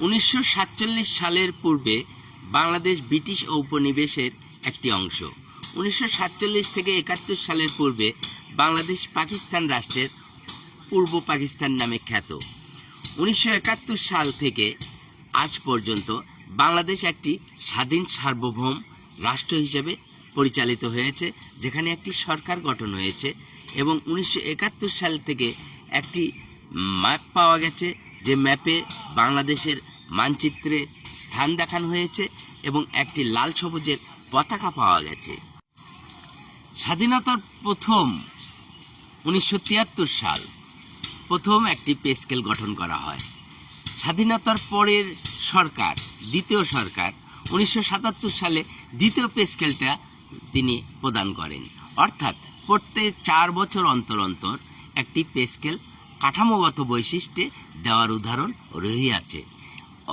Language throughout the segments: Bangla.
1947 সালের পূর্বে বাংলাদেশ ব্রিটিশ ঔপনিবেশের একটি অংশ। 1947 থেকে 71 সালের পূর্বে বাংলাদেশ পাকিস্তান রাষ্ট্রের পূর্ব পাকিস্তান নামে খ্যাত। 1971 সাল থেকে আজ পর্যন্ত বাংলাদেশ একটি স্বাধীন সার্বভৌম রাষ্ট্র হিসেবে পরিচালিত হয়েছে, যেখানে একটি সরকার গঠন হয়েছে এবং 1971 সাল থেকে একটি ম্যাপ পাওয়া গেছে, যে ম্যাপে বাংলাদেশের মানচিত্রে স্থান দেখানো হয়েছে এবং একটি লাল সবুজের পতাকা পাওয়া গেছে। স্বাধীনতার প্রথম 1973 সাল প্রথম একটি পে স্কেল গঠন করা হয়। স্বাধীনতার পরের সরকার, দ্বিতীয় সরকার 1977 সালে দ্বিতীয় পে স্কেলটা তিনি প্রদান করেন। অর্থাৎ প্রত্যেক 4 বছর অন্তর অন্তর একটি পে স্কেল কাঠামোগত বৈশিষ্ট্যে দেওয়ার উদাহরণ রহিয়াছে।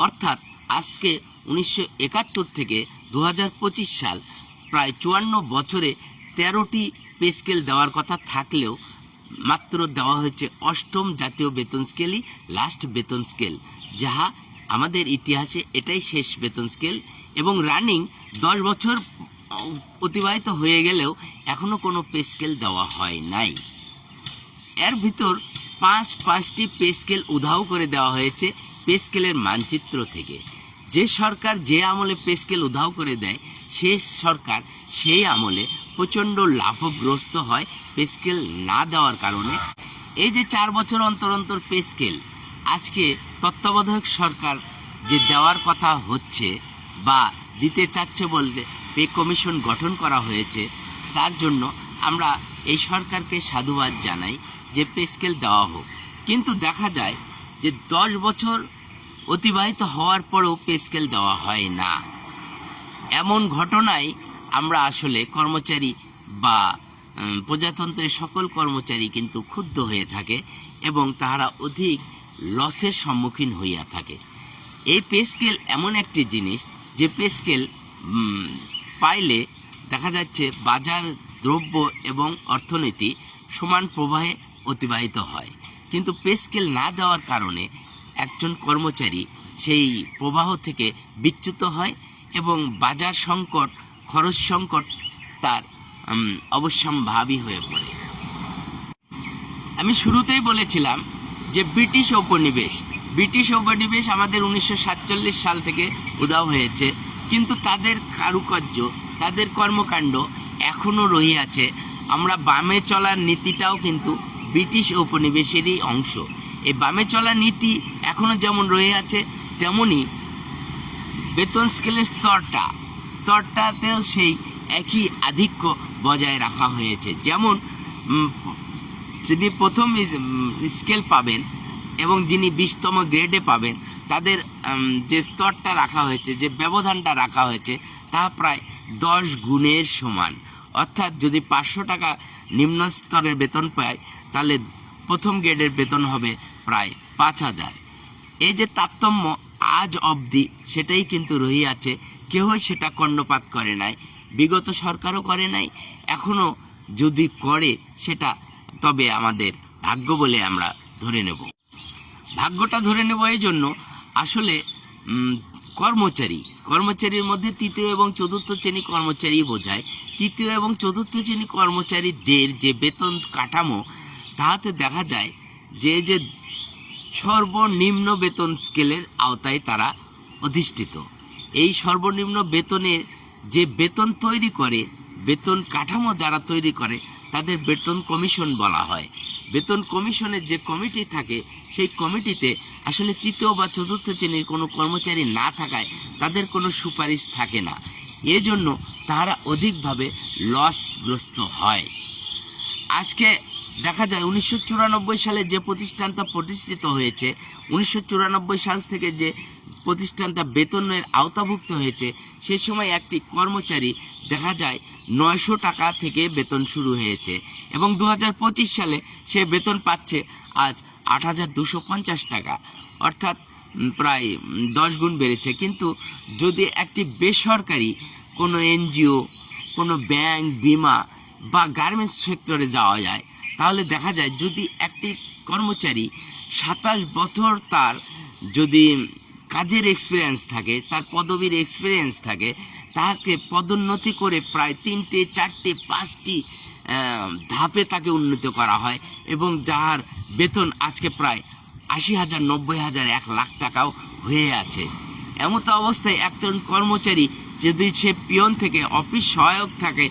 অর্থাৎ আজকে 1971 থেকে 2025 সাল প্রায় 54 বছরে 13টি পে স্কেল দেওয়ার কথা থাকলেও মাত্র দেওয়া হয়েছে 8ম জাতীয় বেতন স্কেলই লাস্ট বেতন স্কেল, যাহা আমাদের ইতিহাসে এটাই শেষ বেতন স্কেল এবং রানিং 10 বছর অতিবাহিত হয়ে গেলেও এখনও কোনো পে স্কেল দেওয়া হয় নাই। এর ভিতর 5টি পে স্কেল উধাও করে দেওয়া হয়েছে পে স্কেলের মানচিত্র থেকে। যে সরকার যে আমলে পে স্কেল উধাও করে দেয়, সে সরকার সেই আমলে প্রচণ্ড লাভগ্রস্ত হয় পে স্কেল না দেওয়ার কারণে। এই যে 4 বছর অন্তর অন্তর পে স্কেল আজকে তত্ত্বাবধায়ক সরকার যে দেওয়ার কথা হচ্ছে বা দিতে চাচ্ছে বলতে পে কমিশন গঠন করা হয়েছে, তার জন্য আমরা এই সরকারকে সাধুবাদ জানাই যে পে স্কেল দেওয়া হোক। কিন্তু দেখা যায় যে 10 বছর অতিবাহিত হওয়ার পরেও পে স্কেল দেওয়া হয় না। এমন ঘটনায় আমরা আসলে কর্মচারী বা প্রজাতন্ত্রের সকল কর্মচারী কিন্তু ক্ষুব্ধ হয়ে থাকে এবং তারা অধিক লসের সম্মুখীন হইয়া থাকে। এই পে স্কেল এমন একটি জিনিস যে পে স্কেল পাইলে দেখা যাচ্ছে বাজার, দ্রব্য এবং অর্থনীতি সমান প্রবাহে অতিবাহিত হয়। কিন্তু পে স্কেল না দেওয়ার কারণে একজন কর্মচারী সেই প্রবাহ থেকে বিচ্যুত হয় এবং বাজার সংকট, খরচ সংকট তার অবশ্যম্ভাবী হয়ে পড়ে। আমি শুরুতেই বলেছিলাম যে ব্রিটিশ ঔপনিবেশ আমাদের 1947 সাল থেকে উধাও হয়েছে, কিন্তু তাদের কারুকার্য, তাদের কর্মকাণ্ড এখনও রহিয়াছে। আমরা বামে চলার নীতিটাও কিন্তু ব্রিটিশ ঔপনিবেশেরই অংশ। এই বামে চলার নীতি এখনও যেমন রহিয়াছে, তেমনি বেতন স্কেলের স্তরটাতেও সেই একই আধিক্য বজায় রাখা হয়েছে। যেমন যিনি প্রথম স্কেল পাবেন এবং যিনি 20তম গ্রেডে পাবেন, তাদের যে স্তরটা রাখা হয়েছে, যে ব্যবধানটা রাখা হয়েছে, তা প্রায় 10 গুণের সমান। অর্থাৎ যদি 500 টাকা নিম্ন স্তরের বেতন পায়, তাহলে প্রথম গ্রেডের বেতন হবে প্রায় 5000। এই যে তারতম্য আজ অবধি সেটাই কিন্তু রহিয়াছে, কেউই সেটা কর্ণপাত করে নাই, বিগত সরকারও করে নাই, এখনও যদি করে সেটা তবে আমাদের ভাগ্য বলে আমরা ধরে নেব। ভাগ্যটা ধরে নেব এই জন্য, আসলে কর্মচারীর মধ্যে 3য় এবং 4র্থ শ্রেণী কর্মচারী বোঝায়। 3য় এবং 4র্থ শ্রেণী কর্মচারীদের যে বেতন কাঠামো, তাহাতে দেখা যায় যে সর্বনিম্ন বেতন স্কেলের আওতায় তারা অধিষ্ঠিত। এই সর্বনিম্ন বেতনের যে বেতন তৈরি করে, বেতন কাঠামো যারা তৈরি করে, তাদের বেতন কমিশন বলা হয়। বেতন কমিশনের যে কমিটি থাকে, সেই কমিটিতে আসলে 3য় বা 4র্থ শ্রেণীর কোনো কর্মচারী না থাকায় তাদের কোনো সুপারিশ থাকে না। এজন্য তারা অধিকভাবে লসগ্রস্ত হয়। আজকে দেখা যায় 1994 সালে যে প্রতিষ্ঠানটা প্রতিষ্ঠিত হয়েছে, 1994 সাল থেকে যে প্রতিষ্ঠানটা বেতনের আওতাভুক্ত হয়েছে, সেই সময় একটি কর্মচারী দেখা যায় 900 টাকা থেকে বেতন শুরু হয়েছে এবং 2025 সালে সে বেতন পাচ্ছে আজ 8250 টাকা, অর্থাৎ প্রায় 10 গুণ বেড়েছে। কিন্তু যদি একটি বেসরকারি কোনো এনজিও, কোনো ব্যাংক, বিমা বা গার্মেন্টস সেক্টরে যাওয়া যায়, তাহলে দেখা যায় যদি একটি কর্মচারী 27 বছর তার যদি কাজের এক্সপিরিয়েন্স থাকে, তার পদবীর এক্সপিরিয়েন্স থাকে, তাকে পদোন্নতি করে প্রায় 3টে 4টে 5টি ধাপে তাকে উন্নীত করা হয় এবং যার বেতন আজকে প্রায় 80,000, 90,000, 1,00,000 টাকাও হয়ে আছে। এমতো অবস্থায় একজন কর্মচারী যদি সে পিয়ন থেকে অফিস সহায়ক থাকে,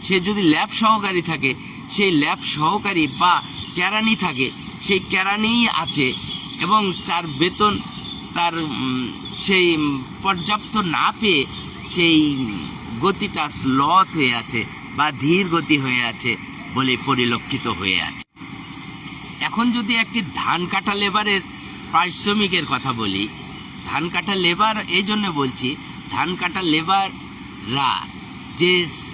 সে যদি ল্যাব সহকারী থাকে, সেই ল্যাব সহকারী বা কেরানি থাকে, সেই কেরানিই আছে এবং তার বেতন তার সেই পর্যাপ্ত না পেয়ে সেই গতিটা স্লথ হয়ে আছে বা ধীর গতি হয়ে আছে বলে পরিলক্ষিত হয়ে আছে। এখন যদি একটি ধান কাটা লেবারের পারিশ্রমিকের কথা বলি, ধান কাটা লেবার এই জন্য বলছি, ধান কাটা লেবাররা যে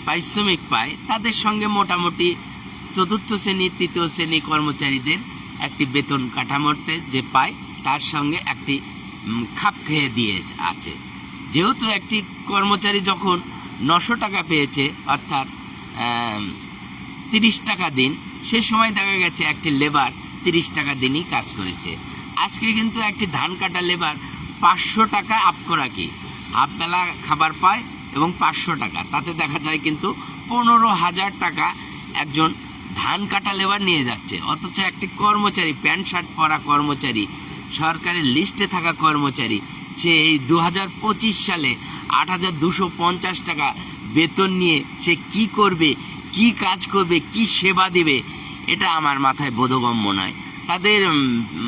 পারিশ্রমিক পায় তাদের সঙ্গে মোটামুটি চতুর্থ শ্রেণী 3য় শ্রেণী কর্মচারীদের একটি বেতন কাঠামোতে যে পায় তার সঙ্গে একটি খাপ খেয়ে দিয়ে আছে। যেহেতু একটি কর্মচারী যখন 900 টাকা পেয়েছে, অর্থাৎ 30 টাকা দিন, সে সময় দেখা গেছে একটি লেবার 30 টাকা দিনই কাজ করেছে। আজকে কিন্তু একটি ধান কাটা লেবার 500 টাকা আপ করা কি হাফ বেলা খাবার পায় এবং 500 টাকা, তাতে দেখা যায় কিন্তু 15,000 টাকা একজন ধান কাটা লেবার নিয়ে যাচ্ছে। অথচ একটি কর্মচারী, প্যান্ট শার্ট পরা কর্মচারী, সরকারের লিস্টে থাকা কর্মচারী, সে এই 2025 সালে 8,250 টাকা বেতন নিয়ে সে কি করবে, কি কাজ করবে, কি সেবা দেবে, এটা আমার মাথায় বোধগম্য নয়। তাদের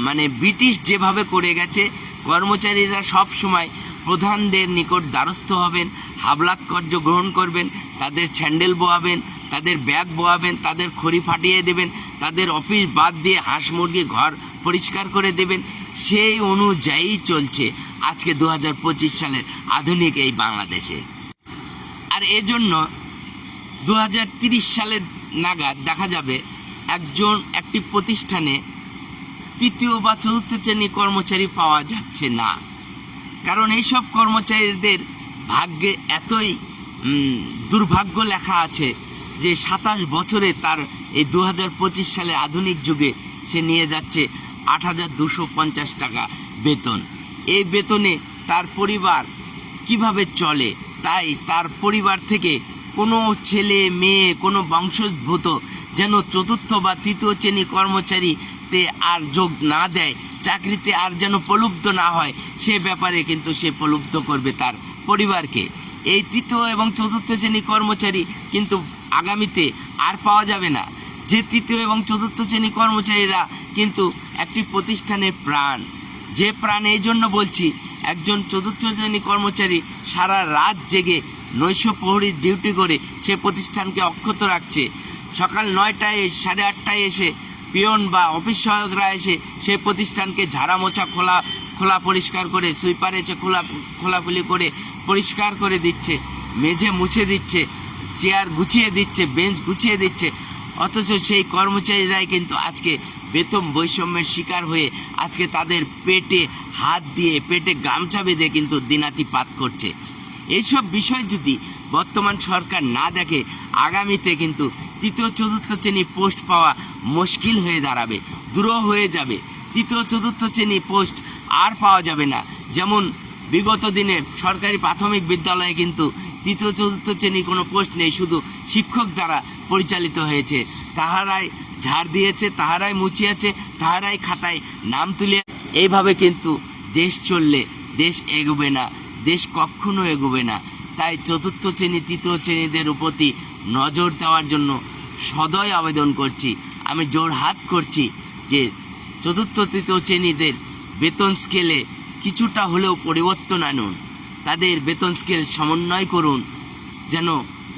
মানে ব্রিটিশ যেভাবে করে গেছে, কর্মচারীরা সব সময় প্রধানদের নিকট দ্বারস্থ হবেন, হাবলাত কার্য গ্রহণ করবেন, তাদের স্যান্ডেল বোয়াবেন, তাদের ব্যাগ বোয়াবেন, তাদের খড়ি ফাটিয়ে দেবেন, তাদের অফিস বাদ দিয়ে হাঁস মুরগির ঘর পরিষ্কার করে দেবেন। সেই অনুযায়ী চলছে আজকে 2025 সালের আধুনিক এই বাংলাদেশে। আর এজন্য 2030 সালের নাগাদ দেখা যাবে একটি প্রতিষ্ঠানে 3য় বা 4র্থ শ্রেণী কর্মচারী পাওয়া যাচ্ছে না। কারণ এইসব কর্মচারীদের ভাগ্যে এতই দুর্ভাগ্য লেখা আছে যে 27 বছরে তার এই 2025 সালে আধুনিক যুগে সে নিয়ে যাচ্ছে 8,250 টাকা বেতন। এই বেতনে তার পরিবার কিভাবে চলে? তাই তার পরিবার থেকে কোনো ছেলে মেয়ে, কোনো বংশোদ্ভূত যেন 4র্থ বা 3য় শ্রেণী কর্মচারীতে আর যোগ না দেয়, চাকরিতে আর যেন প্রলুব্ধ না হয়, সে ব্যাপারে কিন্তু সে প্রলুব্ধ করবে তার পরিবারকে। এই 3য় এবং 4র্থ শ্রেণী কর্মচারী কিন্তু আগামীতে আর পাওয়া যাবে না। যে 3য় এবং 4র্থ শ্রেণী কর্মচারীরা কিন্তু একটি প্রতিষ্ঠানের প্রাণ। যে প্রাণ এই জন্য বলছি, একজন 4র্থ শ্রেণী কর্মচারী সারা রাত জেগে নৈশ প্রহরীর ডিউটি করে সে প্রতিষ্ঠানকে অক্ষত রাখছে। সকাল 9টায় 8:30টায় এসে পিয়ন বা অফিস সহায়করা এসে সেই প্রতিষ্ঠানকে ঝাড়া মোছা খোলা পরিষ্কার করে, সুইপার এসে খোলাখুলি করে পরিষ্কার করে দিচ্ছে, মেঝে মুছে দিচ্ছে, চেয়ার গুছিয়ে দিচ্ছে, বেঞ্চ গুছিয়ে দিচ্ছে। অথচ সেই কর্মচারীরাই কিন্তু আজকে বেতন বৈষম্যের শিকার হয়ে আজকে তাদের পেটে হাত দিয়ে, পেটে গামছা বেঁধে কিন্তু দিনাতিপাত করছে। এইসব বিষয় যদি বর্তমান সরকার না দেখে, আগামীতে কিন্তু 3য় 4র্থ শ্রেণী পোস্ট পাওয়া মুশকিল হয়ে দাঁড়াবে, দূরও হয়ে যাবে। 3য় 4র্থ শ্রেণী পোস্ট আর পাওয়া যাবে না। যেমন বিগত দিনে সরকারি প্রাথমিক বিদ্যালয়ে কিন্তু 3য় 4র্থ শ্রেণী কোনো পোস্ট নেই, শুধু শিক্ষক দ্বারা পরিচালিত হয়েছে। তাহারাই ঝাড় দিয়েছে, তাহারাই মুছিয়েছে, তাহারাই খাতায় নাম তুলে। এইভাবে কিন্তু দেশ চললে দেশ এগোবে না, দেশ কখনো এগোবে না। তাই 4র্থ শ্রেণী 3য় শ্রেণীদের প্রতি নজর দেওয়ার জন্য সদয় আবেদন করছি। আমি জোর হাত করছি যে 4র্থ 3য় শ্রেণীদের বেতন স্কেলে কিছুটা হলেও পরিবর্তন আনুন, তাদের বেতন স্কেল সমন্বয় করুন, যেন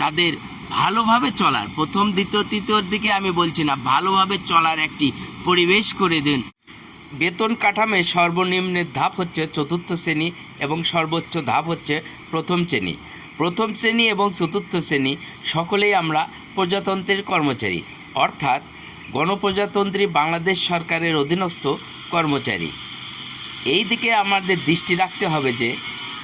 তাদের ভালোভাবে চলার, প্রথম দ্বিতীয় তৃতীয়র দিকে আমি বলছি না, ভালোভাবে চলার একটি পরিবেশ করে দিন। বেতন কাঠামে সর্বনিম্নের ধাপ হচ্ছে 4র্থ শ্রেণী এবং সর্বোচ্চ ধাপ হচ্ছে 1ম শ্রেণী। 1ম শ্রেণী এবং 4র্থ শ্রেণী সকলেই আমরা প্রজাতন্ত্রের কর্মচারী, অর্থাৎ গণপ্রজাতন্ত্রী বাংলাদেশ সরকারের অধীনস্থ কর্মচারী। এই দিকে আমাদের দৃষ্টি রাখতে হবে যে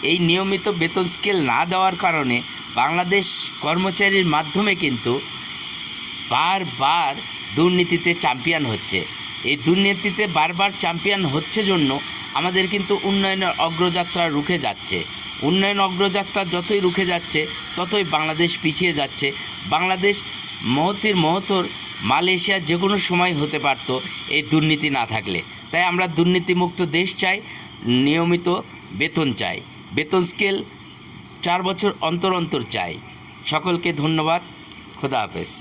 এই নিয়মিত বেতন স্কেল না দেওয়ার কারণে বাংলাদেশ কর্মচারীর মাধ্যমে কিন্তু বারবার দুর্নীতিতে চ্যাম্পিয়ন হচ্ছে। এই দুর্নীতিতে বারবার চ্যাম্পিয়ন হচ্ছে জন্য আমাদের কিন্তু উন্নয়নের অগ্রযাত্রা রুখে যাচ্ছে। উন্নয়ন অগ্রযাত্রা যতই রুখে যাচ্ছে ততই বাংলাদেশ পিছিয়ে যাচ্ছে। বাংলাদেশ মহতর মালয়েশিয়া যে কোনো সময় হতে পারত এই দুর্নীতি না থাকলে। তাই আমরা দুর্নীতিমুক্ত দেশ চাই, নিয়মিত বেতন চাই, বেতন স্কেল 4 বছর অন্তর অন্তর চাই। সকলকে ধন্যবাদ। খোদা হাফেজ।